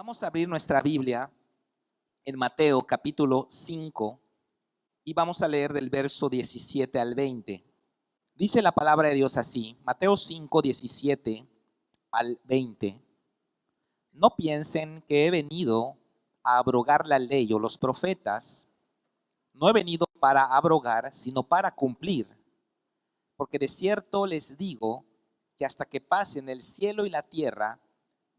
Vamos a abrir nuestra Biblia en Mateo capítulo 5 y vamos a leer del verso 17 al 20. Dice la palabra de Dios así, Mateo 5, 17 al 20. No piensen que he venido a abrogar la ley o los profetas. No he venido para abrogar, sino para cumplir. Porque de cierto les digo que hasta que pasen el cielo y la tierra,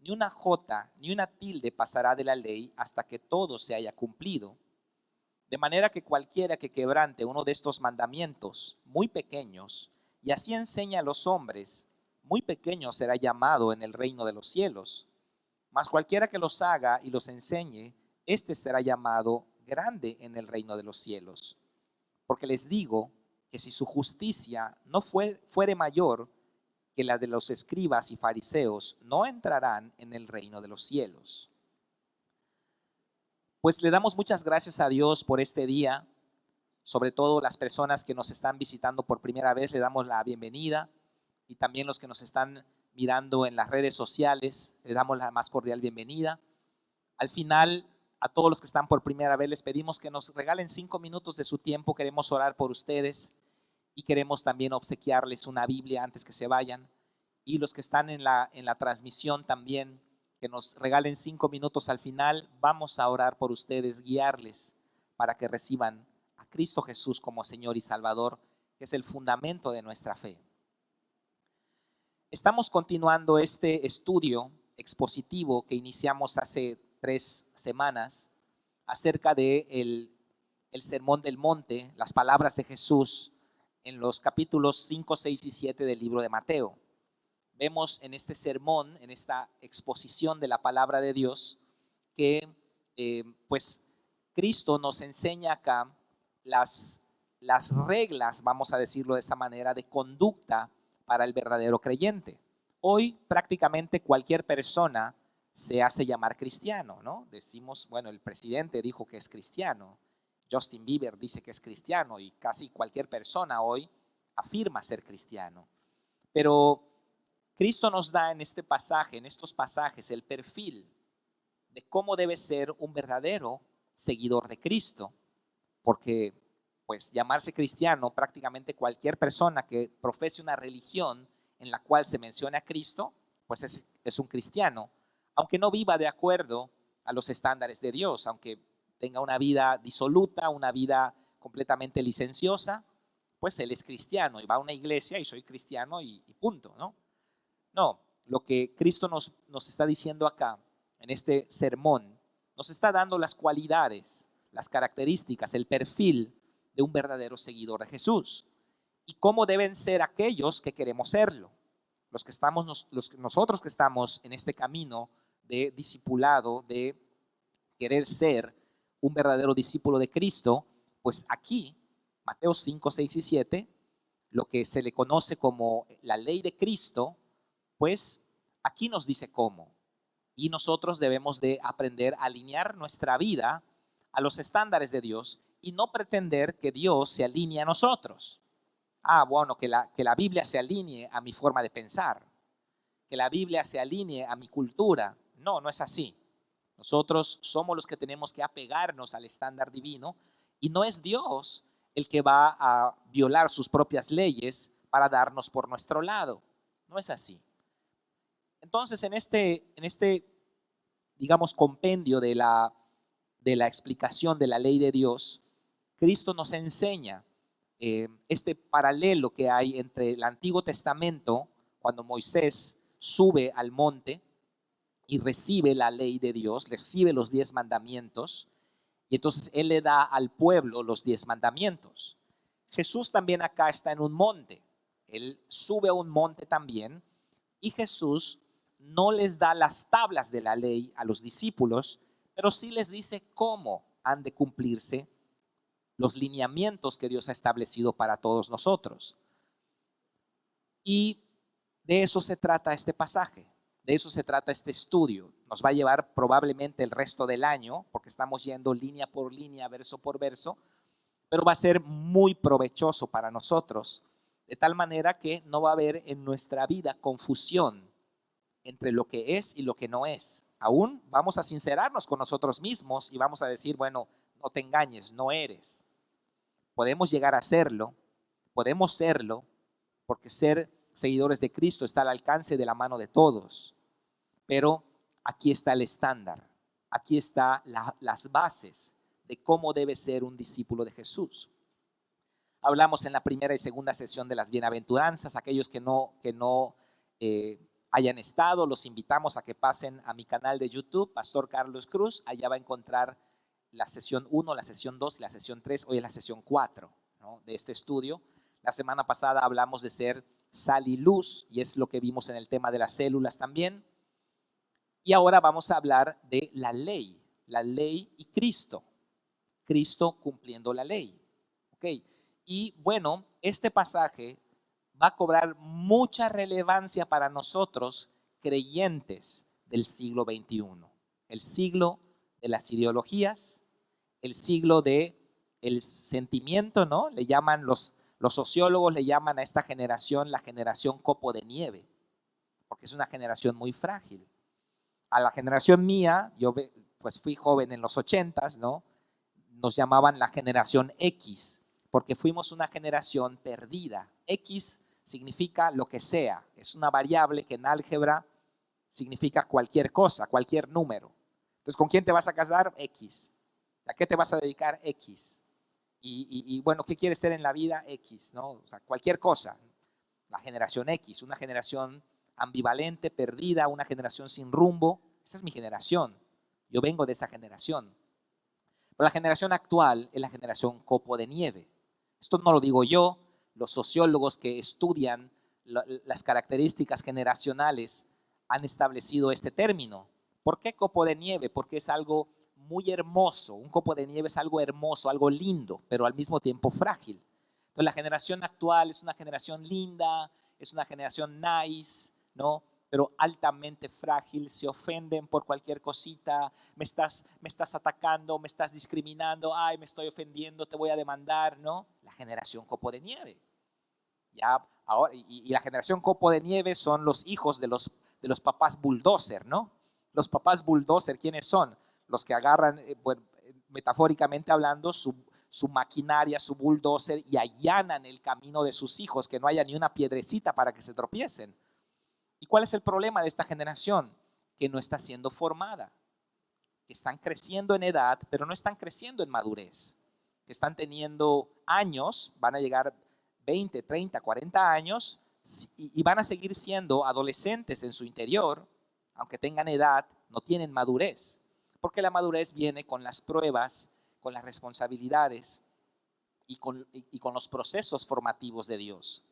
ni una jota ni una tilde pasará de la ley hasta que todo se haya cumplido. De manera que cualquiera que quebrante uno de estos mandamientos muy pequeños y así enseña a los hombres, muy pequeño será llamado en el reino de los cielos. Mas cualquiera que los haga y los enseñe, éste será llamado grande en el reino de los cielos. Porque les digo que si su justicia no fuere mayor que la de los escribas y fariseos, no entrarán en el reino de los cielos. Pues le damos muchas gracias a Dios por este día, sobre todo las personas que nos están visitando por primera vez, le damos la bienvenida, y también los que nos están mirando en las redes sociales, le damos la más cordial bienvenida. Al final, a todos los que están por primera vez, les pedimos que nos regalen 5 minutos de su tiempo. Queremos orar por ustedes y queremos también obsequiarles una Biblia antes que se vayan. Y los que están en la transmisión también, que nos regalen 5 minutos al final. Vamos a orar por ustedes, guiarles para que reciban a Cristo Jesús como Señor y Salvador, que es el fundamento de nuestra fe. Estamos continuando este estudio expositivo que iniciamos hace 3 semanas acerca de el Sermón del Monte, las palabras de Jesús en los capítulos 5, 6 y 7 del libro de Mateo. Vemos en este sermón, en esta exposición de la palabra de Dios, que pues Cristo nos enseña acá las reglas, vamos a decirlo de esa manera, de conducta para el verdadero creyente. Hoy prácticamente cualquier persona se hace llamar cristiano, ¿no? Decimos, bueno, el presidente dijo que es cristiano, Justin Bieber dice que es cristiano, y casi cualquier persona hoy afirma ser cristiano. Pero Cristo nos da en este pasaje, en estos pasajes, el perfil de cómo debe ser un verdadero seguidor de Cristo, porque pues llamarse cristiano, prácticamente cualquier persona que profese una religión en la cual se menciona a Cristo, pues es un cristiano, aunque no viva de acuerdo a los estándares de Dios, aunque tenga una vida disoluta, una vida completamente licenciosa, pues él es cristiano y va a una iglesia y soy cristiano y punto, ¿no? No, lo que Cristo nos está diciendo acá, en este sermón, nos está dando las cualidades, las características, el perfil de un verdadero seguidor de Jesús y cómo deben ser aquellos que queremos serlo. Nosotros que estamos en este camino de discipulado, de querer ser un verdadero discípulo de Cristo, pues aquí, Mateo 5, 6 y 7, lo que se le conoce como la ley de Cristo, pues aquí nos dice cómo. Y nosotros debemos de aprender a alinear nuestra vida a los estándares de Dios y no pretender que Dios se alinee a nosotros. Bueno, que la Biblia se alinee a mi forma de pensar, que la Biblia se alinee a mi cultura. No, no es así. Nosotros somos los que tenemos que apegarnos al estándar divino y no es Dios el que va a violar sus propias leyes para darnos por nuestro lado. No es así. Entonces, en este digamos, compendio de la explicación de la ley de Dios, Cristo nos enseña este paralelo que hay entre el Antiguo Testamento, cuando Moisés sube al monte y recibe la ley de Dios, recibe los 10 mandamientos, y entonces él le da al pueblo los 10 mandamientos. Jesús también acá está en un monte, él sube a un monte también, y Jesús no les da las tablas de la ley a los discípulos, pero sí les dice cómo han de cumplirse los lineamientos que Dios ha establecido para todos nosotros. Y de eso se trata este pasaje, de eso se trata este estudio. Nos va a llevar probablemente el resto del año, porque estamos yendo línea por línea, verso por verso, pero va a ser muy provechoso para nosotros, de tal manera que no va a haber en nuestra vida confusión entre lo que es y lo que no es. Aún vamos a sincerarnos con nosotros mismos y vamos a decir, bueno, no te engañes, no eres. Podemos llegar a serlo, podemos serlo, porque ser seguidores de Cristo está al alcance de la mano de todos. Pero aquí está el estándar, aquí están las bases de cómo debe ser un discípulo de Jesús. Hablamos en la primera y segunda sesión de las bienaventuranzas. Aquellos que no hayan estado, los invitamos a que pasen a mi canal de YouTube, Pastor Carlos Cruz. Allá va a encontrar la sesión 1, la sesión 2 y la sesión 3. Hoy es la sesión 4, ¿no?, de este estudio. La semana pasada hablamos de ser sal y luz, y es lo que vimos en el tema de las células también. Y ahora vamos a hablar de la ley y Cristo. Cristo cumpliendo la ley. ¿Ok? Y bueno, este pasaje va a cobrar mucha relevancia para nosotros creyentes del siglo XXI. El siglo de las ideologías, el siglo del sentimiento, ¿no? Le llaman los sociólogos, le llaman a esta generación la generación copo de nieve, porque es una generación muy frágil. A la generación mía, yo pues fui joven en los 80s, ¿no? Nos llamaban la generación X, porque fuimos una generación perdida. X significa lo que sea, es una variable que en álgebra significa cualquier cosa, cualquier número. Entonces, ¿con quién te vas a casar? X. ¿A qué te vas a dedicar? X. Y bueno, ¿qué quieres ser en la vida? X, ¿no? O sea, cualquier cosa. La generación X, una generación ambivalente, perdida, una generación sin rumbo. Esa es mi generación. Yo vengo de esa generación. Pero la generación actual es la generación copo de nieve. Esto no lo digo yo. Los sociólogos que estudian las características generacionales han establecido este término. ¿Por qué copo de nieve? Porque es algo muy hermoso. Un copo de nieve es algo hermoso, algo lindo, pero al mismo tiempo frágil. Entonces la generación actual es una generación linda, es una generación nice, ¿no? Pero altamente frágil, se ofenden por cualquier cosita, me estás atacando, me estás discriminando, ay, me estoy ofendiendo, te voy a demandar, ¿no? La generación copo de nieve. Ya ahora, y la generación copo de nieve son los hijos de los papás bulldozer, ¿no? Los papás bulldozer, ¿quiénes son? Los que agarran, bueno, metafóricamente hablando, su maquinaria, su bulldozer, y allanan el camino de sus hijos, que no haya ni una piedrecita para que se tropiecen. ¿Y cuál es el problema de esta generación? Que no está siendo formada, que están creciendo en edad, pero no están creciendo en madurez, que están teniendo años, van a llegar 20, 30, 40 años y van a seguir siendo adolescentes en su interior, aunque tengan edad, no tienen madurez, porque la madurez viene con las pruebas, con las responsabilidades y con los procesos formativos de Dios.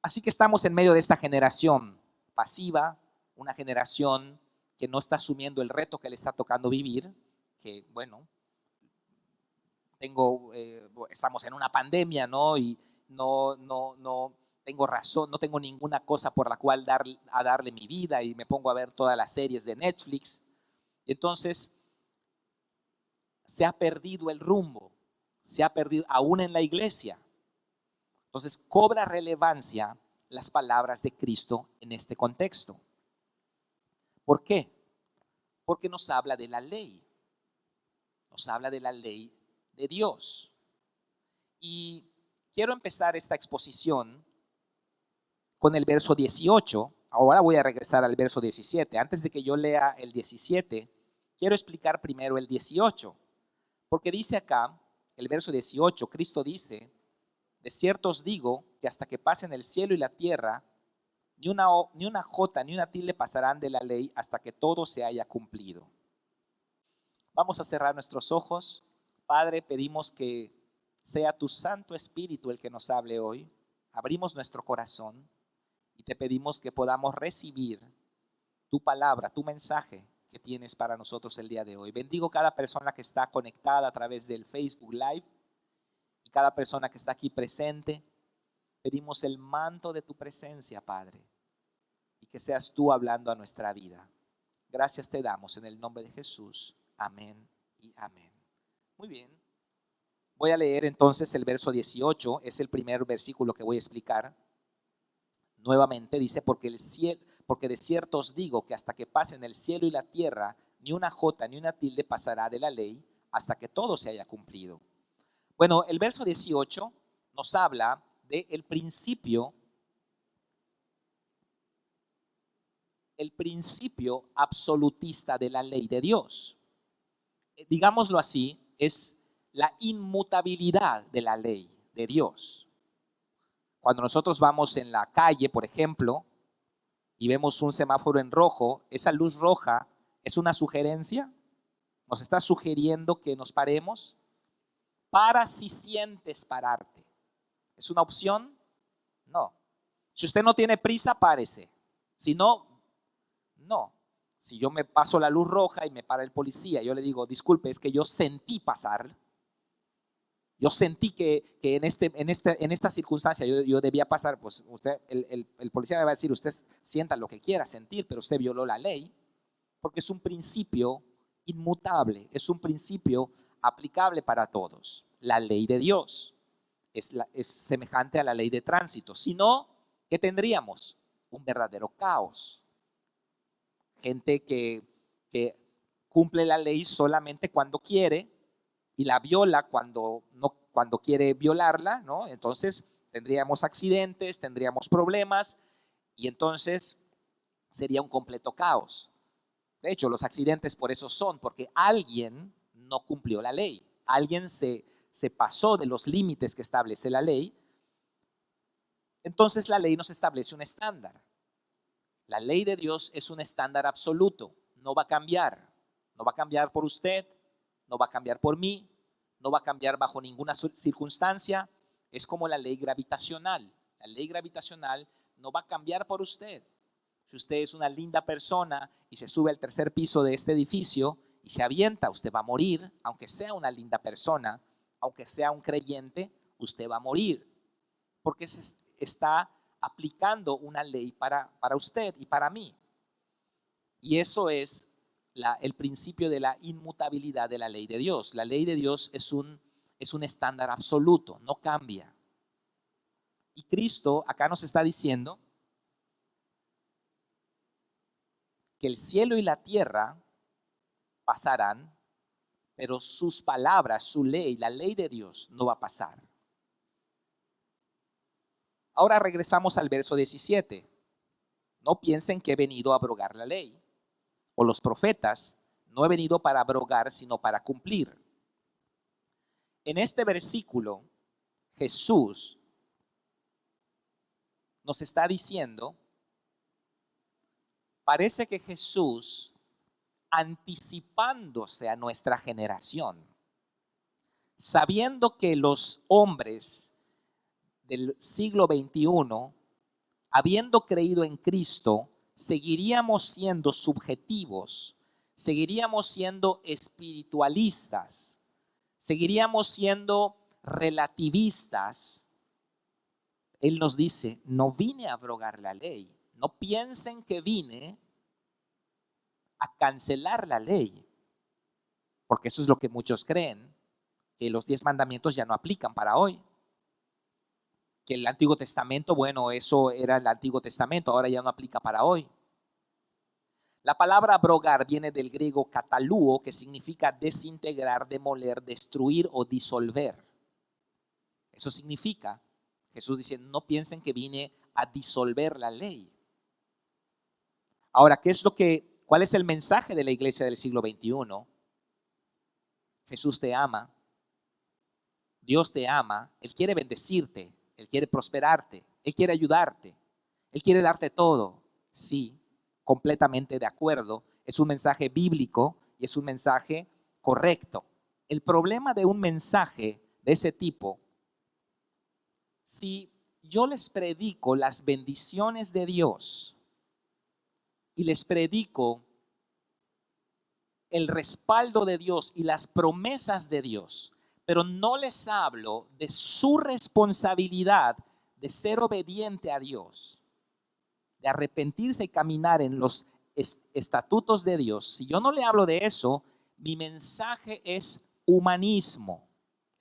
Así que estamos en medio de esta generación pasiva, una generación que no está asumiendo el reto que le está tocando vivir, que bueno, estamos en una pandemia, ¿no? Y no tengo razón, no tengo ninguna cosa por la cual darle mi vida, y me pongo a ver todas las series de Netflix. Entonces, se ha perdido el rumbo, se ha perdido aún en la iglesia. Entonces, cobra relevancia las palabras de Cristo en este contexto. ¿Por qué? Porque nos habla de la ley. Nos habla de la ley de Dios. Y quiero empezar esta exposición con el verso 18. Ahora voy a regresar al verso 17. Antes de que yo lea el 17, quiero explicar primero el 18. Porque dice acá, el verso 18, Cristo dice: de cierto os digo que hasta que pasen el cielo y la tierra, ni una jota ni una tilde pasarán de la ley hasta que todo se haya cumplido. Vamos a cerrar nuestros ojos. Padre, pedimos que sea tu Santo Espíritu el que nos hable hoy. Abrimos nuestro corazón y te pedimos que podamos recibir tu palabra, tu mensaje que tienes para nosotros el día de hoy. Bendigo cada persona que está conectada a través del Facebook Live y cada persona que está aquí presente. Pedimos el manto de tu presencia, Padre, y que seas tú hablando a nuestra vida. Gracias te damos en el nombre de Jesús. Amén y amén. Muy bien. Voy a leer entonces el verso 18. Es el primer versículo que voy a explicar. Nuevamente dice: porque porque de cierto os digo que hasta que pasen el cielo y la tierra, ni una jota ni una tilde pasará de la ley hasta que todo se haya cumplido. Bueno, el verso 18 nos habla del principio, el principio absolutista de la ley de Dios. Digámoslo así, es la inmutabilidad de la ley de Dios. Cuando nosotros vamos en la calle, por ejemplo, y vemos un semáforo en rojo, esa luz roja es una sugerencia, nos está sugiriendo que nos paremos. Para si sientes pararte. ¿Es una opción? No. Si usted no tiene prisa, párese. Si no, no. Si yo me paso la luz roja y me para el policía, yo le digo, disculpe, es que yo sentí pasar. Yo sentí que en esta circunstancia yo debía pasar. Pues usted, el policía me va a decir, usted sienta lo que quiera sentir, pero usted violó la ley. Porque es un principio inmutable, es un principio aplicable para todos. La ley de Dios es semejante a la ley de tránsito. Si no, ¿qué tendríamos? Un verdadero caos. Gente que cumple la ley solamente cuando quiere y la viola cuando quiere violarla, ¿no? Entonces tendríamos accidentes, tendríamos problemas y entonces sería un completo caos. De hecho, los accidentes por eso son, porque alguien no cumplió la ley. Alguien se pasó de los límites que establece la ley. Entonces la ley nos establece un estándar. La ley de Dios es un estándar absoluto. No va a cambiar. No va a cambiar por usted, no va a cambiar por mí, no va a cambiar bajo ninguna circunstancia. Es como la ley gravitacional. La ley gravitacional no va a cambiar por usted. Si usted es una linda persona y se sube al tercer piso de este edificio y se avienta, usted va a morir. Aunque sea una linda persona, aunque sea un creyente, usted va a morir. Porque se está aplicando una ley para usted y para mí. Y eso es el principio de la inmutabilidad de la ley de Dios. La ley de Dios es un estándar absoluto, no cambia. Y Cristo acá nos está diciendo que el cielo y la tierra pasarán, pero sus palabras, su ley, la ley de Dios no va a pasar. Ahora regresamos al verso 17. No piensen que he venido a abrogar la ley o los profetas. No he venido para abrogar, sino para cumplir. En este versículo, Jesús nos está diciendo, parece que Jesús, anticipándose a nuestra generación, sabiendo que los hombres del siglo XXI, habiendo creído en Cristo, seguiríamos siendo subjetivos, seguiríamos siendo espiritualistas, seguiríamos siendo relativistas. Él nos dice, no vine a abrogar la ley. No piensen que vine a cancelar la ley, porque eso es lo que muchos creen, que los 10 mandamientos ya no aplican para hoy. Que el Antiguo Testamento, bueno, eso era el Antiguo Testamento, ahora ya no aplica para hoy. La palabra abrogar viene del griego katalúo, que significa desintegrar, demoler, destruir o disolver. Eso significa, Jesús dice, no piensen que vine a disolver la ley. Ahora, ¿cuál es el mensaje de la iglesia del siglo XXI? Jesús te ama, Dios te ama, Él quiere bendecirte, Él quiere prosperarte, Él quiere ayudarte, Él quiere darte todo. Sí, completamente de acuerdo. Es un mensaje bíblico y es un mensaje correcto. El problema de un mensaje de ese tipo, si yo les predico las bendiciones de Dios y les predico el respaldo de Dios y las promesas de Dios, pero no les hablo de su responsabilidad de ser obediente a Dios, de arrepentirse y caminar en los estatutos de Dios. Si yo no le hablo de eso, mi mensaje es humanismo.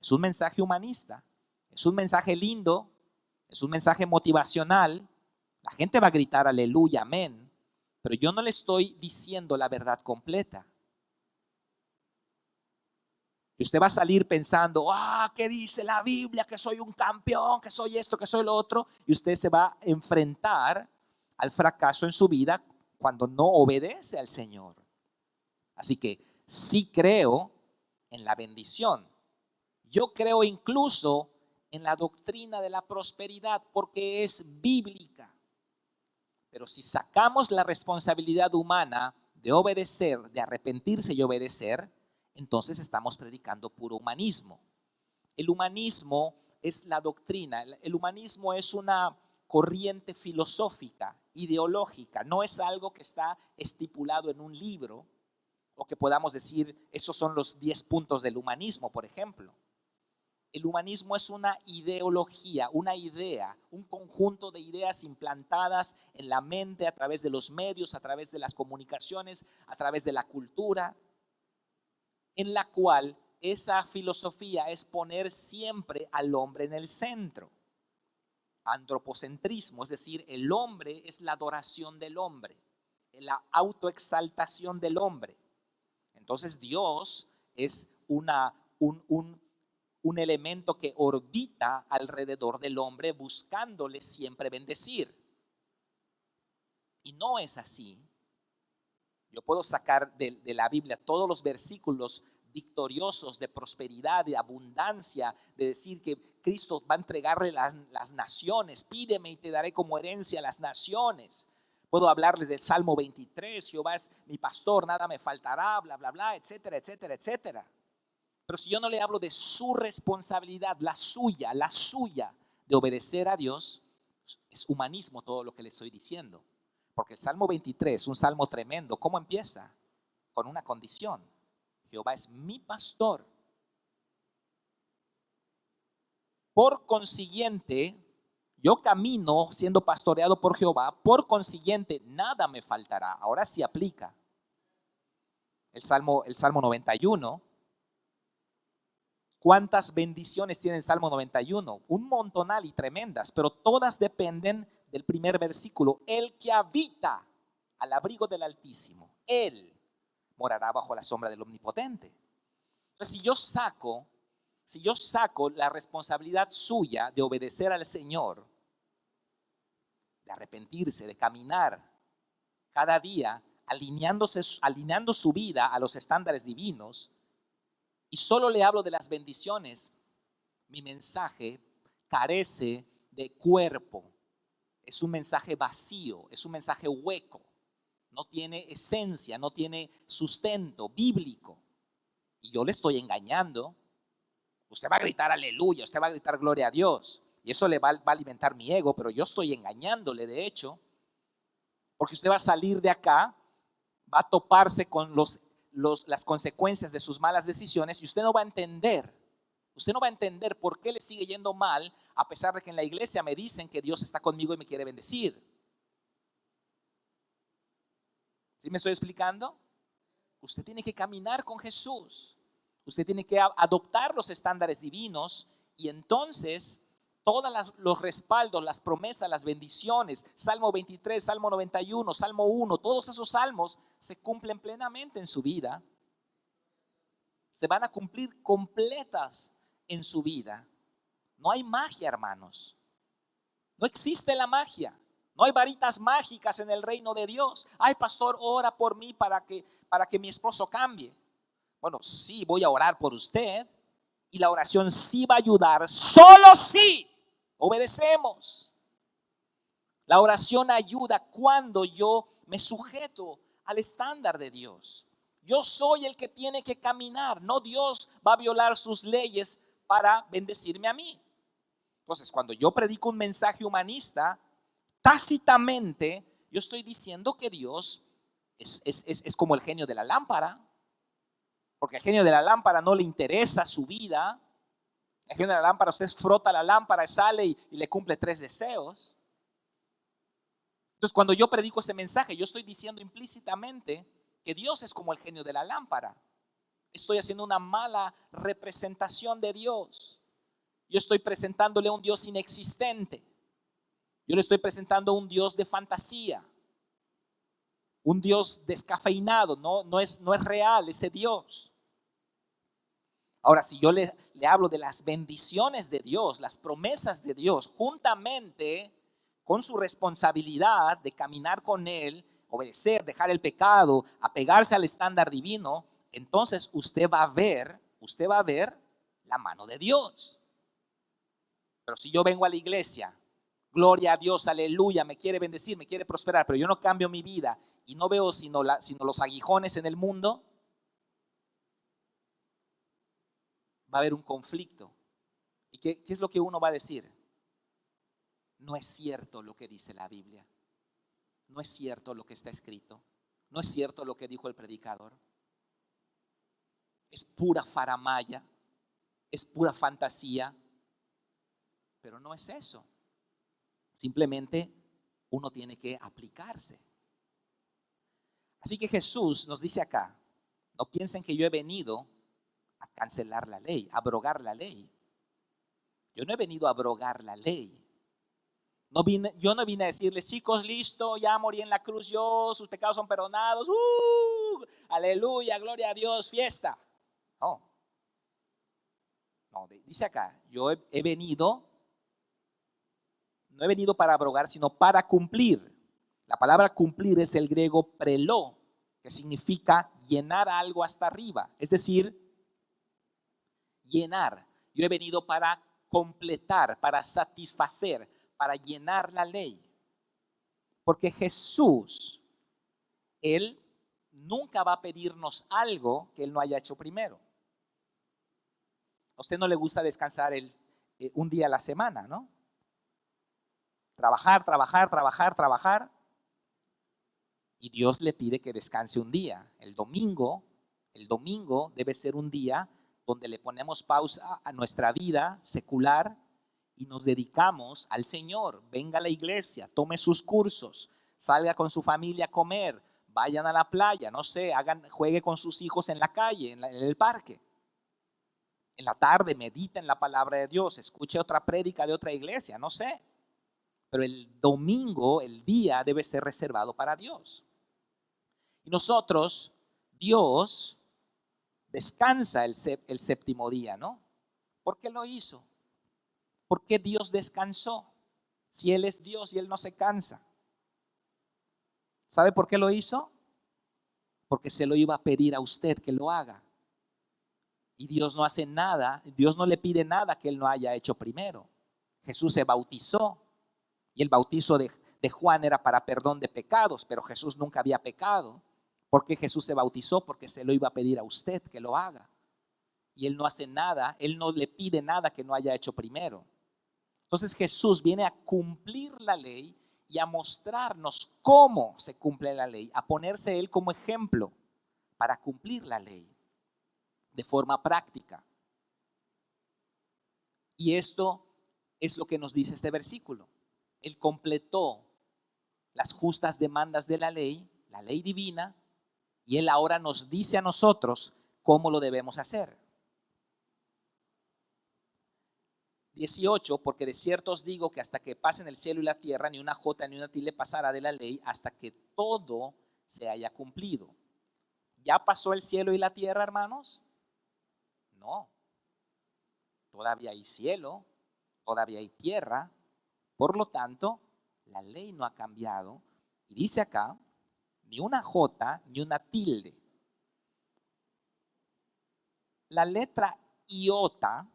Es un mensaje humanista, es un mensaje lindo, es un mensaje motivacional. La gente va a gritar aleluya, amén, pero yo no le estoy diciendo la verdad completa. Y usted va a salir pensando, ¿qué dice la Biblia? Que soy un campeón, que soy esto, que soy lo otro. Y usted se va a enfrentar al fracaso en su vida cuando no obedece al Señor. Así que sí creo en la bendición. Yo creo incluso en la doctrina de la prosperidad porque es bíblica. Pero si sacamos la responsabilidad humana de obedecer, de arrepentirse y obedecer, entonces estamos predicando puro humanismo. El humanismo es la doctrina, el humanismo es una corriente filosófica, ideológica, no es algo que está estipulado en un libro o que podamos decir, esos son los 10 puntos del humanismo, por ejemplo. El humanismo es una ideología, una idea, un conjunto de ideas implantadas en la mente a través de los medios, a través de las comunicaciones, a través de la cultura, en la cual esa filosofía es poner siempre al hombre en el centro. Antropocentrismo, es decir, el hombre es la adoración del hombre, la autoexaltación del hombre. Entonces Dios es un elemento que orbita alrededor del hombre buscándole siempre bendecir. Y no es así. Yo puedo sacar de la Biblia todos los versículos victoriosos de prosperidad, de abundancia, de decir que Cristo va a entregarle las naciones. Pídeme y te daré como herencia las naciones. Puedo hablarles del Salmo 23, Jehová es mi pastor, nada me faltará, bla, bla, bla, etcétera, etcétera, etcétera. Pero si yo no le hablo de su responsabilidad, la suya, de obedecer a Dios, es humanismo todo lo que le estoy diciendo. Porque el Salmo 23 es un salmo tremendo. ¿Cómo empieza? Con una condición. Jehová es mi pastor. Por consiguiente, yo camino siendo pastoreado por Jehová. Por consiguiente, nada me faltará. Ahora sí aplica. El Salmo 91. ¿Cuántas bendiciones tiene el Salmo 91? Un montonal y tremendas, pero todas dependen del primer versículo. El que habita al abrigo del Altísimo, él morará bajo la sombra del Omnipotente. Entonces, si yo saco la responsabilidad suya de obedecer al Señor, de arrepentirse, de caminar cada día, alineando su vida a los estándares divinos, y solo le hablo de las bendiciones, mi mensaje carece de cuerpo. Es un mensaje vacío, es un mensaje hueco. No tiene esencia, no tiene sustento bíblico. Y yo le estoy engañando. Usted va a gritar aleluya, usted va a gritar gloria a Dios. Y eso le va a alimentar mi ego, pero yo estoy engañándole de hecho. Porque usted va a salir de acá, va a toparse con las consecuencias de sus malas decisiones y usted no va a entender. Usted no va a entender por qué le sigue yendo mal a pesar de que en la iglesia me dicen que Dios está conmigo y me quiere bendecir. ¿Sí me estoy explicando? Usted tiene que caminar con Jesús. Usted tiene que adoptar los estándares divinos y entonces todos los respaldos, las promesas, las bendiciones, Salmo 23, Salmo 91, Salmo 1, todos esos salmos se cumplen plenamente en su vida. Se van a cumplir completas en su vida. No hay magia, hermanos. No existe la magia. No hay varitas mágicas en el reino de Dios. Ay, pastor, ora por mí para que mi esposo cambie. Bueno, sí, voy a orar por usted. Y la oración sí va a ayudar, solo si obedecemos. La oración ayuda cuando yo me sujeto al estándar de Dios. Yo soy el que tiene que caminar, no Dios va a violar sus leyes para bendecirme a mí. Entonces, cuando yo predico un mensaje humanista, tácitamente yo estoy diciendo que Dios es como el genio de la lámpara. Porque al genio de la lámpara no le interesa su vida. El genio de la lámpara, usted frota la lámpara, sale y le cumple 3 deseos. Entonces, cuando yo predico ese mensaje, yo estoy diciendo implícitamente que Dios es como el genio de la lámpara. Estoy haciendo una mala representación de Dios. Yo estoy presentándole a un Dios inexistente. Yo le estoy presentando a un Dios de fantasía. un Dios descafeinado, no es real ese Dios. Ahora, si yo le hablo de las bendiciones de Dios, las promesas de Dios, juntamente con su responsabilidad de caminar con Él, obedecer, dejar el pecado, apegarse al estándar divino, entonces usted va a ver la mano de Dios. Pero si yo vengo a la iglesia, gloria a Dios, aleluya, me quiere bendecir, me quiere prosperar, pero yo no cambio mi vida y no veo sino los aguijones en el mundo, va a haber un conflicto. ¿Y qué es lo que uno va a decir? No es cierto lo que dice la Biblia. No es cierto lo que está escrito. No es cierto lo que dijo el predicador. Es pura faramaya. Es pura fantasía. Pero no es eso. Simplemente uno tiene que aplicarse. Así que Jesús nos dice acá, no piensen que yo he venido a cancelar la ley, a abrogar la ley. Yo no he venido a abrogar la ley. Yo no vine a decirles, chicos, listo, ya morí en la cruz yo, sus pecados son perdonados, aleluya, gloria a Dios, fiesta. No, dice acá, yo he venido, no he venido para abrogar, sino para cumplir. La palabra cumplir es el griego preló, que significa llenar algo hasta arriba, es decir, llenar. Yo he venido para completar, para satisfacer, para llenar la ley. Porque Jesús, Él nunca va a pedirnos algo que Él no haya hecho primero. A usted no le gusta descansar un día a la semana, ¿no? Trabajar. Y Dios le pide que descanse un día. El domingo debe ser un día donde le ponemos pausa a nuestra vida secular y nos dedicamos al Señor. Venga a la iglesia, tome sus cursos, salga con su familia a comer, vayan a la playa, no sé, juegue con sus hijos en la calle, en el parque. En la tarde medita en la palabra de Dios, escuche otra prédica de otra iglesia, no sé. Pero el domingo, el día debe ser reservado para Dios. Y nosotros, Dios descansa el séptimo día, ¿no? ¿Por qué lo hizo? ¿Por qué Dios descansó? Si Él es Dios y Él no se cansa. ¿Sabe por qué lo hizo? Porque se lo iba a pedir a usted que lo haga. Y Dios no hace nada, Dios no le pide nada que Él no haya hecho primero. Jesús se bautizó y el bautizo de Juan era para perdón de pecados, pero Jesús nunca había pecado. ¿Por qué Jesús se bautizó? Porque se lo iba a pedir a usted que lo haga. Y Él no hace nada, Él no le pide nada que no haya hecho primero. Entonces Jesús viene a cumplir la ley y a mostrarnos cómo se cumple la ley, a ponerse Él como ejemplo para cumplir la ley de forma práctica. Y esto es lo que nos dice este versículo. Él completó las justas demandas de la ley divina, y Él ahora nos dice a nosotros cómo lo debemos hacer. 18, porque de cierto os digo que hasta que pasen el cielo y la tierra, ni una jota ni una tilde pasará de la ley hasta que todo se haya cumplido. ¿Ya pasó el cielo y la tierra, hermanos? No. Todavía hay cielo, todavía hay tierra. Por lo tanto, la ley no ha cambiado. Y dice acá, ni una jota ni una tilde. La letra iota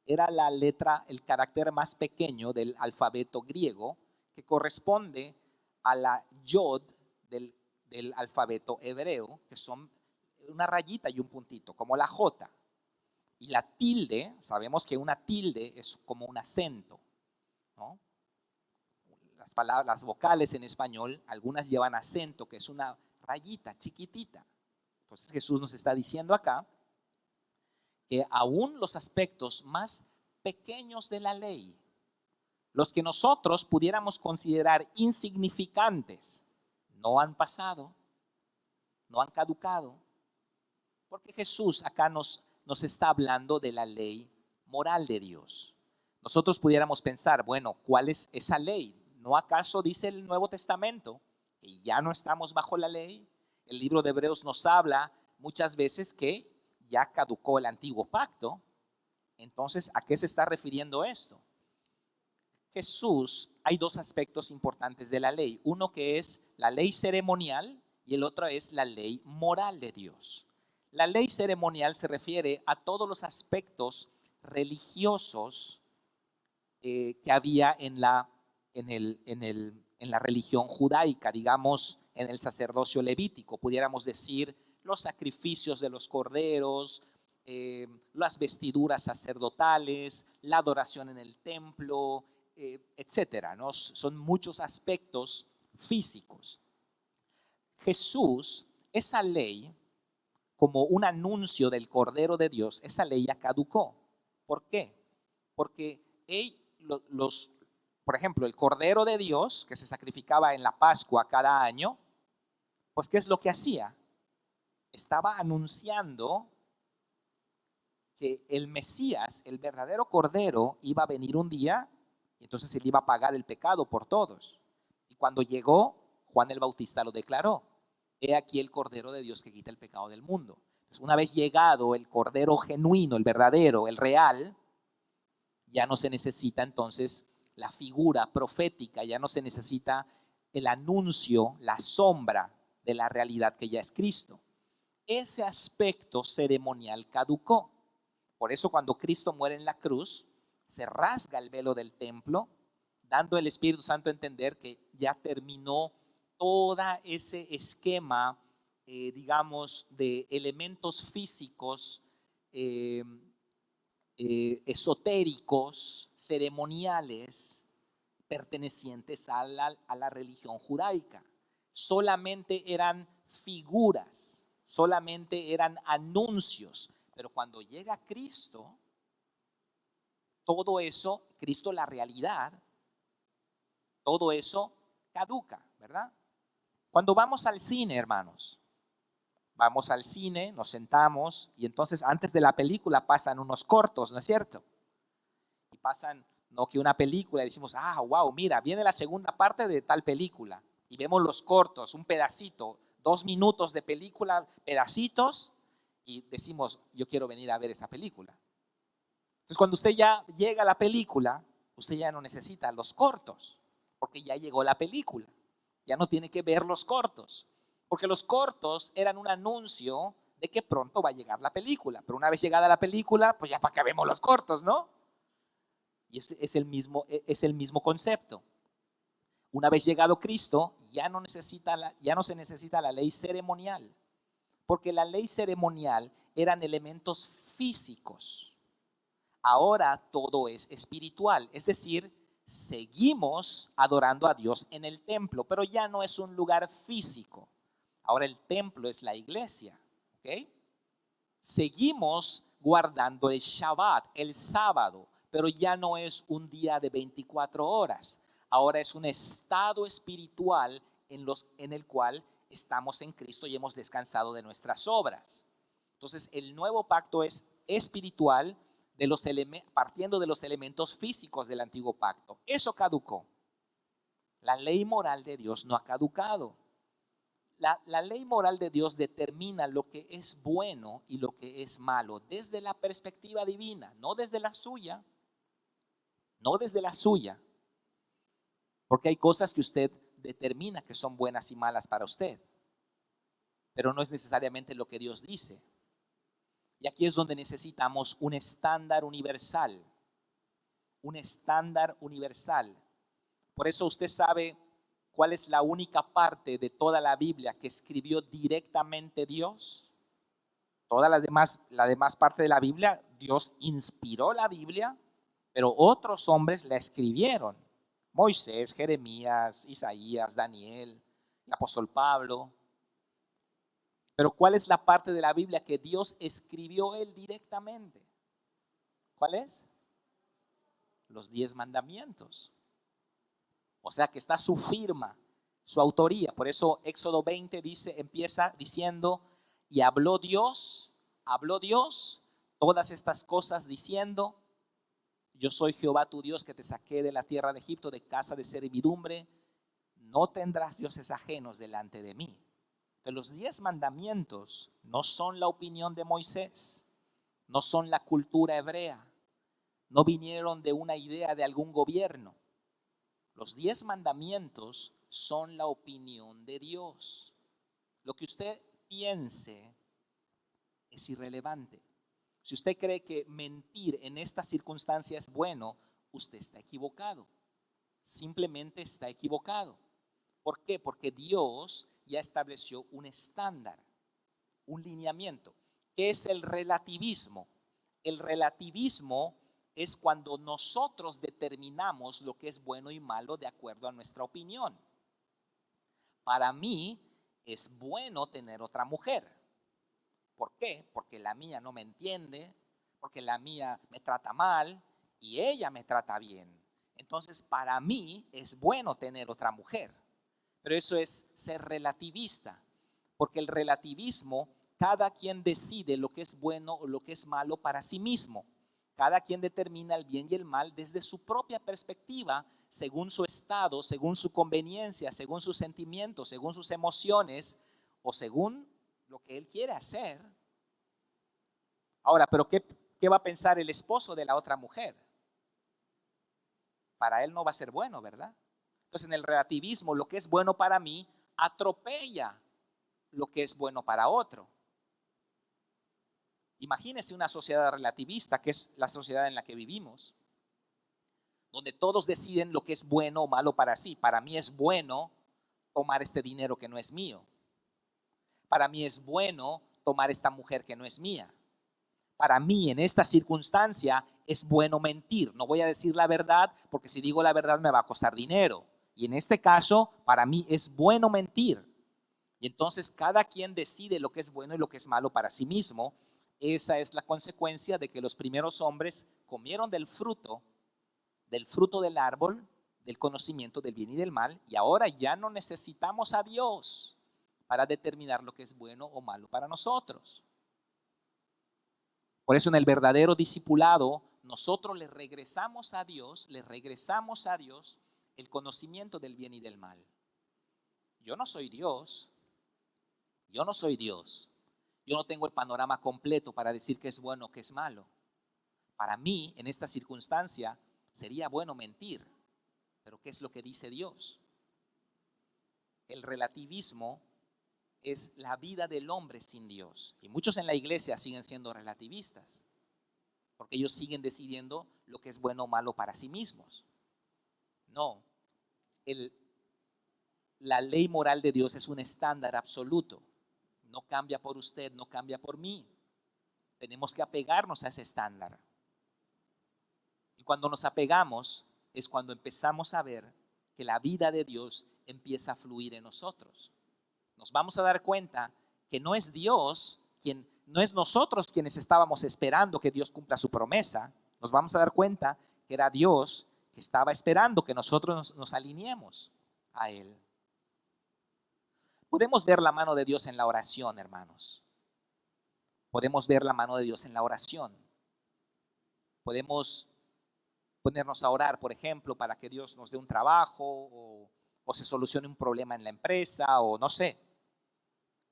era la letra, el carácter más pequeño del alfabeto griego, que corresponde a la yod del alfabeto hebreo, que son una rayita y un puntito, como la J. Y la tilde, sabemos que una tilde es como un acento, ¿no? Las vocales en español, algunas llevan acento, que es una rayita chiquitita. Entonces Jesús nos está diciendo acá que aún los aspectos más pequeños de la ley, los que nosotros pudiéramos considerar insignificantes, no han pasado, no han caducado, porque Jesús acá nos está hablando de la ley moral de Dios. Nosotros pudiéramos pensar, bueno, ¿cuál es esa ley? ¿No acaso dice el Nuevo Testamento que ya no estamos bajo la ley. El libro de Hebreos nos habla muchas veces que ya caducó el antiguo pacto. Entonces, ¿a qué se está refiriendo esto? Jesús, hay dos aspectos importantes de la ley. Uno que es la ley ceremonial y el otro es la ley moral de Dios. La ley ceremonial se refiere a todos los aspectos religiosos que había en la religión judaica, digamos, en el sacerdocio levítico. Pudiéramos decir los sacrificios de los corderos, las vestiduras sacerdotales, la adoración en el templo, etcétera, ¿no? Son muchos aspectos físicos. Jesús, esa ley, como un anuncio del Cordero de Dios, esa ley ya caducó. ¿Por qué? Porque por ejemplo, el Cordero de Dios, que se sacrificaba en la Pascua cada año, pues ¿qué es lo que hacía? Estaba anunciando que el Mesías, el verdadero Cordero, iba a venir un día y entonces él iba a pagar el pecado por todos. Y cuando llegó, Juan el Bautista lo declaró: he aquí el Cordero de Dios que quita el pecado del mundo. Entonces, una vez llegado el Cordero genuino, el verdadero, el real, ya no se necesita entonces la figura profética, ya no se necesita el anuncio, la sombra de la realidad que ya es Cristo. Ese aspecto ceremonial caducó. Por eso cuando Cristo muere en la cruz, se rasga el velo del templo, dando el Espíritu Santo a entender que ya terminó todo ese esquema, digamos, de elementos físicos, esotéricos, ceremoniales, pertenecientes a la religión judaica. Solamente eran figuras, solamente eran anuncios. Pero cuando llega Cristo, todo eso, Cristo la realidad, todo eso caduca, ¿verdad? Cuando vamos al cine, hermanos, vamos al cine, nos sentamos y entonces antes de la película pasan unos cortos, ¿no es cierto? Y pasan, no que una película y decimos, wow, mira, viene la segunda parte de tal película. Y vemos los cortos, un pedacito, 2 minutos de película, pedacitos, y decimos, yo quiero venir a ver esa película. Entonces cuando usted ya llega a la película, usted ya no necesita los cortos, porque ya llegó la película. Ya no tiene que ver los cortos, porque los cortos eran un anuncio de que pronto va a llegar la película. Pero una vez llegada la película, pues ya para qué vemos los cortos, ¿no? Y es el mismo concepto. Una vez llegado Cristo, ya no se necesita la ley ceremonial, porque la ley ceremonial eran elementos físicos. Ahora todo es espiritual, es decir, seguimos adorando a Dios en el templo, pero ya no es un lugar físico. Ahora el templo es la iglesia, ¿ok? Seguimos guardando el Shabbat, el sábado, pero ya no es un día de 24 horas. Ahora es un estado espiritual en el cual estamos en Cristo y hemos descansado de nuestras obras. Entonces el nuevo pacto es espiritual, partiendo de los elementos físicos del antiguo pacto. Eso caducó. La ley moral de Dios no ha caducado. La ley moral de Dios determina lo que es bueno y lo que es malo desde la perspectiva divina, no desde la suya. No desde la suya. Porque hay cosas que usted determina que son buenas y malas para usted, pero no es necesariamente lo que Dios dice. Y aquí es donde necesitamos un estándar universal. Un estándar universal. Por eso usted sabe cuál es la única parte de toda la Biblia que escribió directamente Dios. Toda la demás parte de la Biblia, Dios inspiró la Biblia, pero otros hombres la escribieron. Moisés, Jeremías, Isaías, Daniel, el apóstol Pablo. Pero ¿cuál es la parte de la Biblia que Dios escribió él directamente? ¿Cuál es? Los 10 mandamientos. O sea que está su firma, su autoría. Por eso Éxodo 20 empieza diciendo, y habló Dios todas estas cosas diciendo, yo soy Jehová tu Dios que te saqué de la tierra de Egipto, de casa de servidumbre. no tendrás dioses ajenos delante de mí. Pero los 10 mandamientos no son la opinión de Moisés, no son la cultura hebrea, no vinieron de una idea de algún gobierno. Los 10 mandamientos son la opinión de Dios. Lo que usted piense es irrelevante. Si usted cree que mentir en esta circunstancia es bueno, usted está equivocado. Simplemente está equivocado. ¿Por qué? Porque Dios ya estableció un estándar, un lineamiento. ¿Qué es el relativismo? El relativismo es cuando nosotros determinamos lo que es bueno y malo de acuerdo a nuestra opinión. Para mí es bueno tener otra mujer. ¿Por qué? Porque la mía no me entiende, porque la mía me trata mal y ella me trata bien. Entonces, para mí es bueno tener otra mujer. Pero eso es ser relativista, porque el relativismo, cada quien decide lo que es bueno o lo que es malo para sí mismo. Cada quien determina el bien y el mal desde su propia perspectiva, según su estado, según su conveniencia, según sus sentimientos, según sus emociones o según lo que él quiere hacer. Ahora, pero ¿qué va a pensar el esposo de la otra mujer? Para él no va a ser bueno, ¿verdad? Entonces, en el relativismo, lo que es bueno para mí atropella lo que es bueno para otro. Imagínese una sociedad relativista, que es la sociedad en la que vivimos, donde todos deciden lo que es bueno o malo para sí. Para mí es bueno tomar este dinero que no es mío. Para mí es bueno tomar esta mujer que no es mía. Para mí, en esta circunstancia, es bueno mentir. No voy a decir la verdad, porque si digo la verdad me va a costar dinero. Y en este caso, para mí es bueno mentir. Y entonces cada quien decide lo que es bueno y lo que es malo para sí mismo. Esa es la consecuencia de que los primeros hombres comieron del fruto del árbol, del conocimiento del bien y del mal, y ahora ya no necesitamos a Dios para determinar lo que es bueno o malo para nosotros. Por eso en el verdadero discipulado, nosotros le regresamos a Dios el conocimiento del bien y del mal. Yo no soy Dios. Yo no tengo el panorama completo para decir qué es bueno o qué es malo. Para mí, en esta circunstancia, sería bueno mentir. Pero ¿qué es lo que dice Dios? El relativismo es la vida del hombre sin Dios. Y muchos en la iglesia siguen siendo relativistas, porque ellos siguen decidiendo lo que es bueno o malo para sí mismos. No, la ley moral de Dios es un estándar absoluto. No cambia por usted, no cambia por mí. Tenemos que apegarnos a ese estándar. Y cuando nos apegamos es cuando empezamos a ver que la vida de Dios empieza a fluir en nosotros. Nos vamos a dar cuenta que no es no es nosotros quienes estábamos esperando que Dios cumpla su promesa. Nos vamos a dar cuenta que era Dios que estaba esperando que nosotros nos alineemos a Él. Podemos ver la mano de Dios en la oración, hermanos. Podemos ver la mano de Dios en la oración. Podemos ponernos a orar, por ejemplo, para que Dios nos dé un trabajo o se solucione un problema en la empresa o no sé.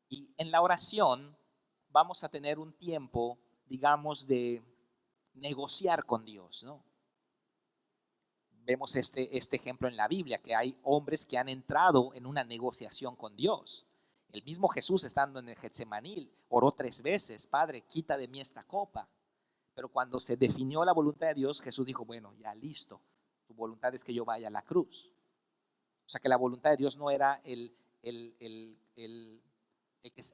Y en la oración vamos a tener un tiempo, digamos, de negociar con Dios, ¿no? Vemos este ejemplo en la Biblia, que hay hombres que han entrado en una negociación con Dios. El mismo Jesús, estando en el Getsemaní, oró 3 veces: Padre, quita de mí esta copa. Pero cuando se definió la voluntad de Dios, Jesús dijo: bueno, ya listo, tu voluntad es que yo vaya a la cruz. O sea que la voluntad de Dios no era el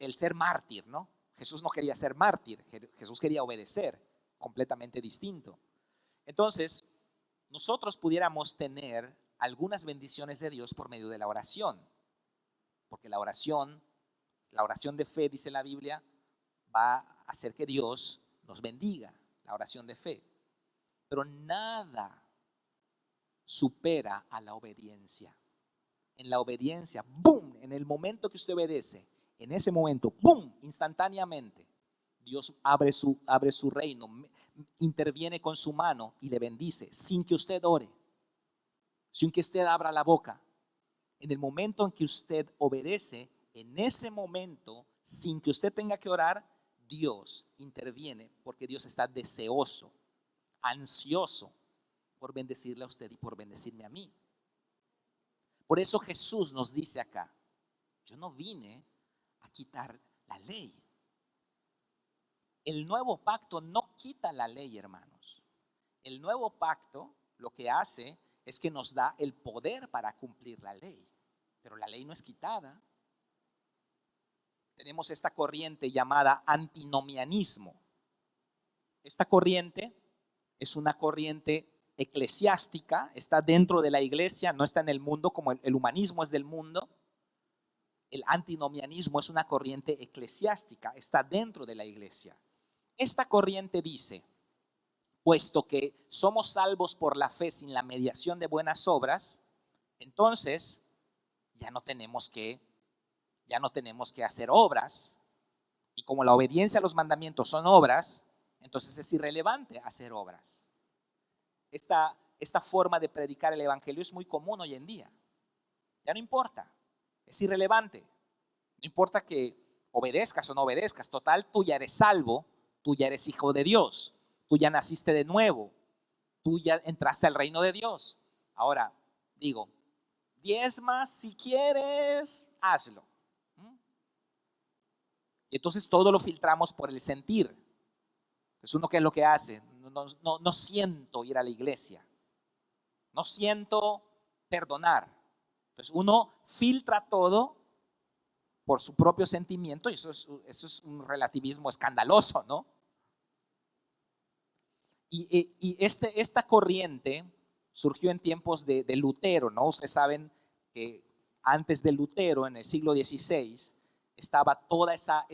ser mártir, ¿no? Jesús no quería ser mártir, Jesús quería obedecer, completamente distinto. Entonces, nosotros pudiéramos tener algunas bendiciones de Dios por medio de la oración, porque la oración de fe, dice la Biblia, va a hacer que Dios nos bendiga, la oración de fe. Pero nada supera a la obediencia. En la obediencia, ¡boom!, en el momento que usted obedece, en ese momento, ¡boom!, instantáneamente, Dios abre su reino, interviene con su mano y le bendice sin que usted ore, sin que usted abra la boca. En el momento en que usted obedece, en ese momento, sin que usted tenga que orar, Dios interviene porque Dios está deseoso, ansioso por bendecirle a usted y por bendecirme a mí. Por eso Jesús nos dice acá, yo no vine a quitar la ley. El nuevo pacto no quita la ley, hermanos. El nuevo pacto lo que hace es que nos da el poder para cumplir la ley. Pero la ley no es quitada. Tenemos esta corriente llamada antinomianismo. Esta corriente es una corriente eclesiástica, está dentro de la iglesia, no está en el mundo como el humanismo es del mundo. El antinomianismo es una corriente eclesiástica, está dentro de la iglesia. Esta corriente dice, puesto que somos salvos por la fe sin la mediación de buenas obras, entonces ya no tenemos que hacer obras. Y como la obediencia a los mandamientos son obras, entonces es irrelevante hacer obras. Esta forma de predicar el evangelio es muy común hoy en día. Ya no importa, es irrelevante. No importa que obedezcas o no obedezcas, total, tú ya eres salvo, tú ya eres hijo de Dios, tú ya naciste de nuevo, tú ya entraste al reino de Dios. Ahora, digo, diezma si quieres, hazlo. Y entonces todo lo filtramos por el sentir. Entonces uno, ¿qué es lo que hace? No siento ir a la iglesia, no siento perdonar. Entonces uno filtra todo por su propio sentimiento y eso es un relativismo escandaloso, ¿no? Y esta corriente surgió en tiempos de Lutero, ¿no? Ustedes saben que antes de Lutero, en el siglo XVI, estaba toda esa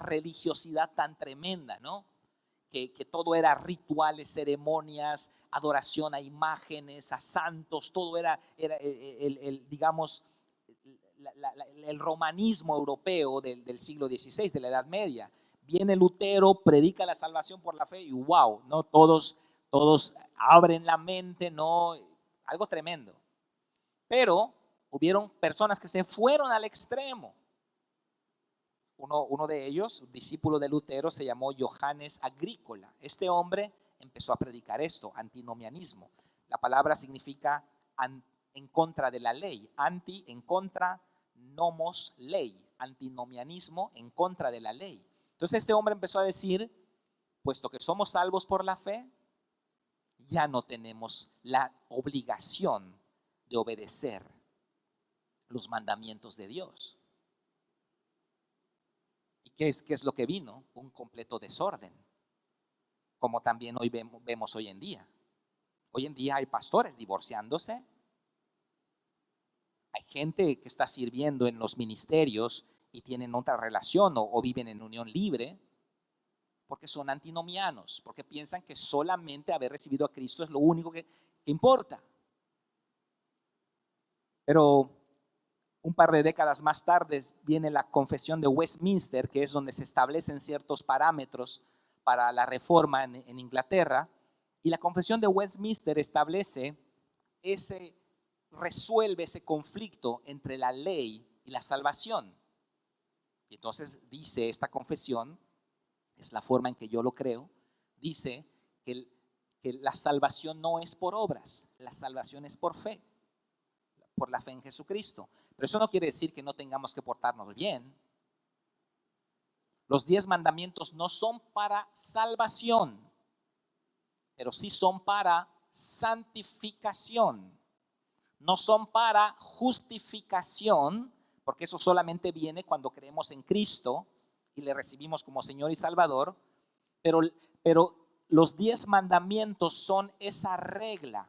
religiosidad tan tremenda, ¿no? Que todo era rituales, ceremonias, adoración a imágenes, a santos, todo era digamos, el romanismo europeo del siglo XVI, de la Edad Media. Viene Lutero, predica la salvación por la fe y wow, ¿no? Todos abren la mente, ¿no? Algo tremendo. Pero hubieron personas que se fueron al extremo. Uno de ellos, un discípulo de Lutero, se llamó Johannes Agrícola. Este hombre empezó a predicar esto, antinomianismo. La palabra significa en contra de la ley. Anti, en contra, nomos, ley. Antinomianismo, en contra de la ley. Entonces este hombre empezó a decir, puesto que somos salvos por la fe, ya no tenemos la obligación de obedecer los mandamientos de Dios. ¿Y qué es lo que vino? Un completo desorden, como también hoy vemos hoy en día. Hoy en día hay pastores divorciándose, hay gente que está sirviendo en los ministerios y tienen otra relación o viven en unión libre, porque son antinomianos, porque piensan que solamente haber recibido a Cristo es lo único que importa. Pero un par de décadas más tarde viene la Confesión de Westminster, que es donde se establecen ciertos parámetros para la reforma en Inglaterra. Y la Confesión de Westminster resuelve ese conflicto entre la ley y la salvación. Y entonces dice esta confesión, es la forma en que yo lo creo, dice que la salvación no es por obras, la salvación es por fe, por la fe en Jesucristo. Pero eso no quiere decir que no tengamos que portarnos bien. Los 10 mandamientos no son para salvación, pero sí son para santificación. No son para justificación, porque eso solamente viene cuando creemos en Cristo y le recibimos como Señor y Salvador. Pero los 10 mandamientos son esa regla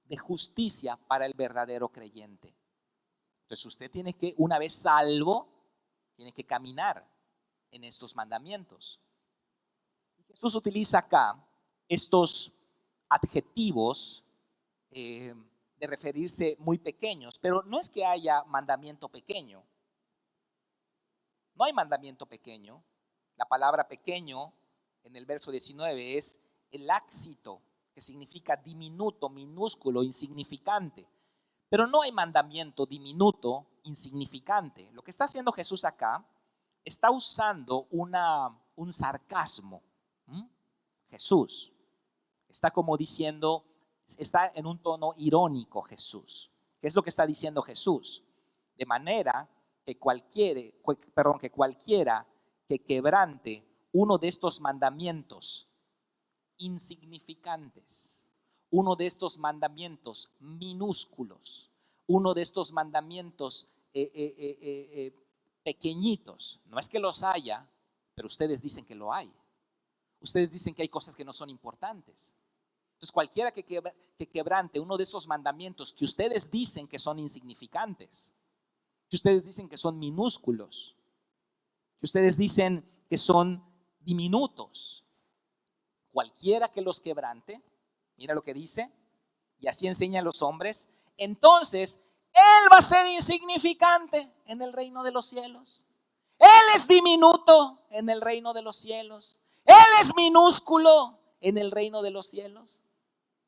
de justicia para el verdadero creyente. Entonces usted tiene que, una vez salvo, tiene que caminar en estos mandamientos. Jesús utiliza acá estos adjetivos de referirse muy pequeños, pero no es que haya mandamiento pequeño. No hay mandamiento pequeño. La palabra pequeño en el verso 19 es el áxito, que significa diminuto, minúsculo, insignificante. Pero no hay mandamiento diminuto, insignificante. Lo que está haciendo Jesús acá, está usando un sarcasmo. Jesús está como diciendo, está en un tono irónico Jesús. ¿Qué es lo que está diciendo Jesús? De manera que cualquiera que quebrante uno de estos mandamientos insignificantes, uno de estos mandamientos minúsculos, uno de estos mandamientos pequeñitos, no es que los haya, pero ustedes dicen que lo hay. Ustedes dicen que hay cosas que no son importantes. Entonces cualquiera que quebrante uno de estos mandamientos que ustedes dicen que son insignificantes, que ustedes dicen que son minúsculos, que ustedes dicen que son diminutos, cualquiera que los quebrante, mira lo que dice, y así enseña a los hombres, entonces él va a ser insignificante en el reino de los cielos. Él es diminuto en el reino de los cielos. Él es minúsculo en el reino de los cielos.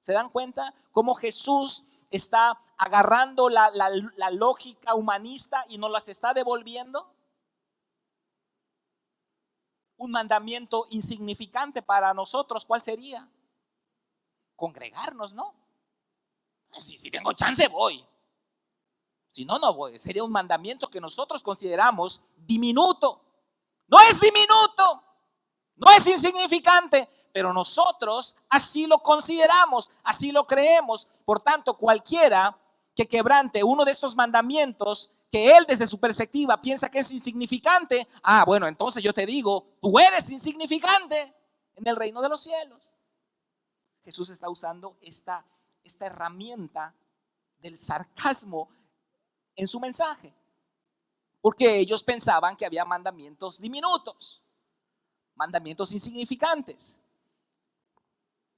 ¿Se dan cuenta cómo Jesús está agarrando la lógica humanista y nos las está devolviendo? Un mandamiento insignificante para nosotros, ¿cuál sería? Congregarnos, ¿no? Si tengo chance voy. Si no, no voy. Sería un mandamiento que nosotros consideramos diminuto. No es diminuto, no es insignificante, pero nosotros así lo consideramos, así lo creemos. Por tanto, cualquiera que quebrante uno de estos mandamientos que él desde su perspectiva piensa que es insignificante, bueno, entonces yo te digo, tú eres insignificante en el reino de los cielos. Jesús está usando esta herramienta del sarcasmo en su mensaje, porque ellos pensaban que había mandamientos diminutos, mandamientos insignificantes.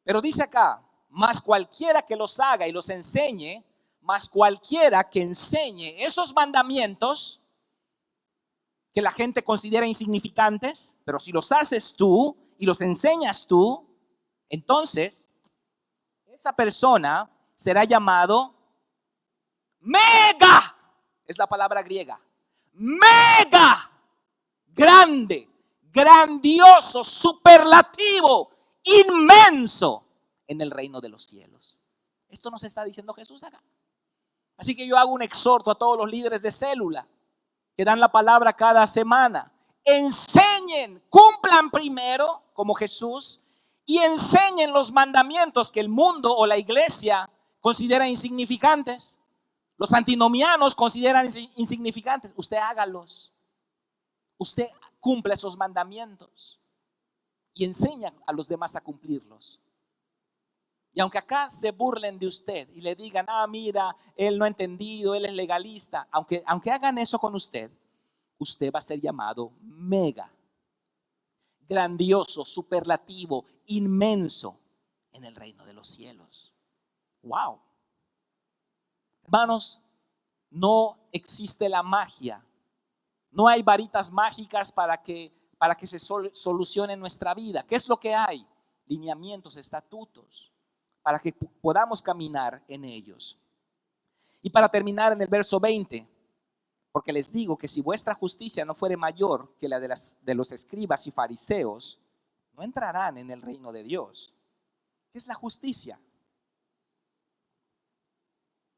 Pero dice acá, mas cualquiera que los haga y los enseñe, mas cualquiera que enseñe esos mandamientos que la gente considera insignificantes, pero si los haces tú y los enseñas tú, entonces esa persona será llamado mega, es la palabra griega, mega, grande, grandioso, superlativo, inmenso en el reino de los cielos. Esto nos está diciendo Jesús acá. Así que yo hago un exhorto a todos los líderes de célula que dan la palabra cada semana. Enseñen, cumplan primero como Jesús y enseñen los mandamientos que el mundo o la iglesia considera insignificantes. Los antinomianos consideran insignificantes. Usted hágalos. Usted cumple esos mandamientos y enseña a los demás a cumplirlos. Y aunque acá se burlen de usted y le digan, mira, él no ha entendido, él es legalista, aunque hagan eso con usted, usted va a ser llamado mega, grandioso, superlativo, inmenso en el reino de los cielos. Wow. Hermanos, no existe la magia. No hay varitas mágicas para que se solucione nuestra vida. ¿Qué es lo que hay? Lineamientos, estatutos, para que podamos caminar en ellos. Y para terminar en el verso 20, porque les digo que si vuestra justicia no fuere mayor que la de los escribas y fariseos, no entrarán en el reino de Dios. ¿Qué es la justicia?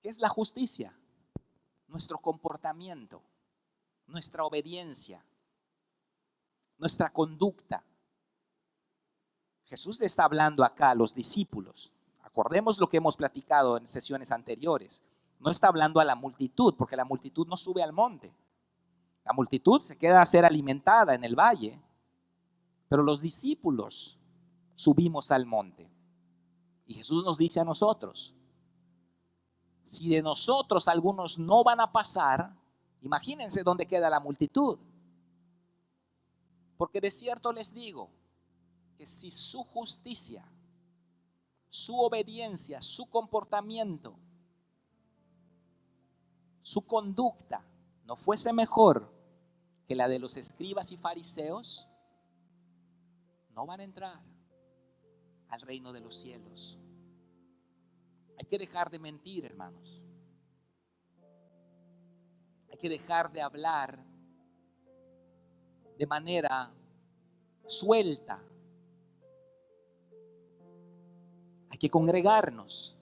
¿Qué es la justicia? Nuestro comportamiento, nuestra obediencia, nuestra conducta. Jesús le está hablando acá a los discípulos. Acordemos lo que hemos platicado en sesiones anteriores. No está hablando a la multitud, porque la multitud no sube al monte. La multitud se queda a ser alimentada en el valle, pero los discípulos subimos al monte. Y Jesús nos dice a nosotros, si de nosotros algunos no van a pasar, imagínense dónde queda la multitud. Porque de cierto les digo que si su justicia, su obediencia, su comportamiento, su conducta no fuese mejor que la de los escribas y fariseos, no van a entrar al reino de los cielos. Hay que dejar de mentir, hermanos. Hay que dejar de hablar de manera suelta. Hay que congregarnos.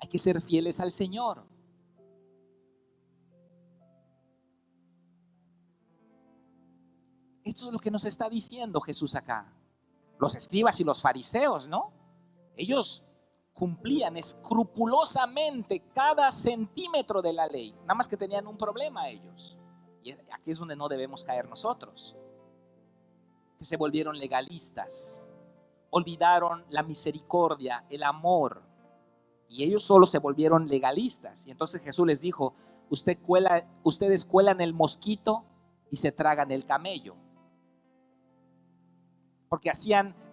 Hay que ser fieles al Señor. Esto es lo que nos está diciendo Jesús acá. Los escribas y los fariseos, ¿no? Ellos cumplían escrupulosamente cada centímetro de la ley. Nada más que tenían un problema ellos. Y aquí es donde no debemos caer nosotros. Que se volvieron legalistas. Olvidaron la misericordia, el amor. Y ellos solo se volvieron legalistas. Y entonces Jesús les dijo, ustedes cuelan el mosquito y se tragan el camello. Porque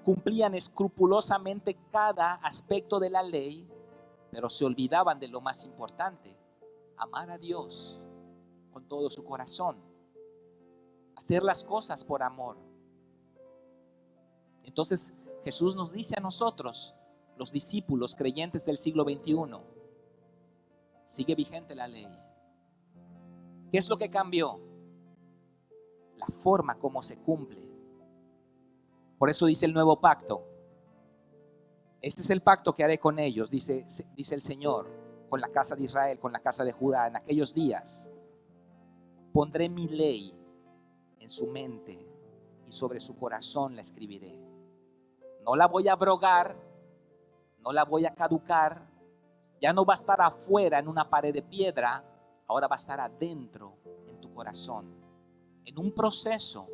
cumplían escrupulosamente cada aspecto de la ley, pero se olvidaban de lo más importante: amar a Dios con todo su corazón, hacer las cosas por amor. Entonces Jesús nos dice a nosotros, los discípulos creyentes del siglo XXI, sigue vigente la ley. ¿Qué es lo que cambió? La forma como se cumple. Por eso dice el nuevo pacto. Este es el pacto que haré con ellos, dice el Señor, con la casa de Israel, con la casa de Judá. En aquellos días pondré mi ley en su mente y sobre su corazón la escribiré. No la voy a abrogar, no la voy a caducar. Ya no va a estar afuera en una pared de piedra, ahora va a estar adentro en tu corazón. En un proceso,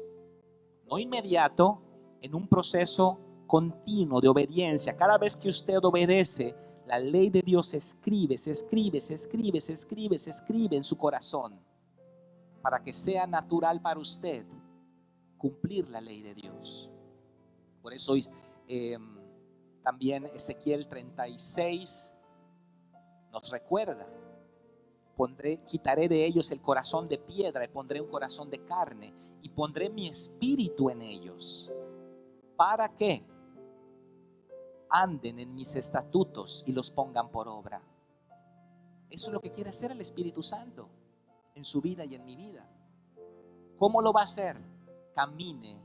no inmediato, en un proceso continuo de obediencia. Cada vez que usted obedece, la ley de Dios se escribe en su corazón, para que sea natural para usted cumplir la ley de Dios. Por eso también Ezequiel 36 nos recuerda: quitaré de ellos el corazón de piedra y pondré un corazón de carne, y pondré mi espíritu en ellos, para que anden en mis estatutos y los pongan por obra. Eso es lo que quiere hacer el Espíritu Santo en su vida y en mi vida. ¿Cómo lo va a hacer? Camine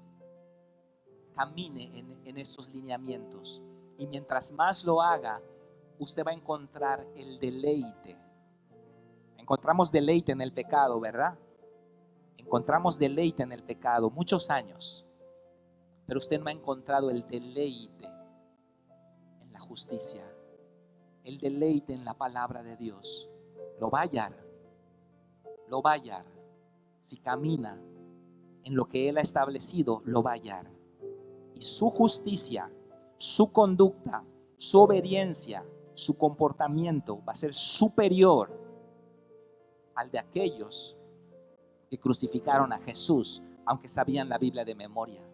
en estos lineamientos, y mientras más lo haga, usted va a encontrar el deleite. Encontramos deleite en el pecado, ¿verdad? Encontramos deleite en el pecado muchos años, pero usted no ha encontrado el deleite en la justicia, el deleite en la palabra de Dios. Lo va a hallar. Si camina en lo que Él ha establecido, lo va a hallar. Y su justicia, su conducta, su obediencia, su comportamiento va a ser superior al de aquellos que crucificaron a Jesús, aunque sabían la Biblia de memoria.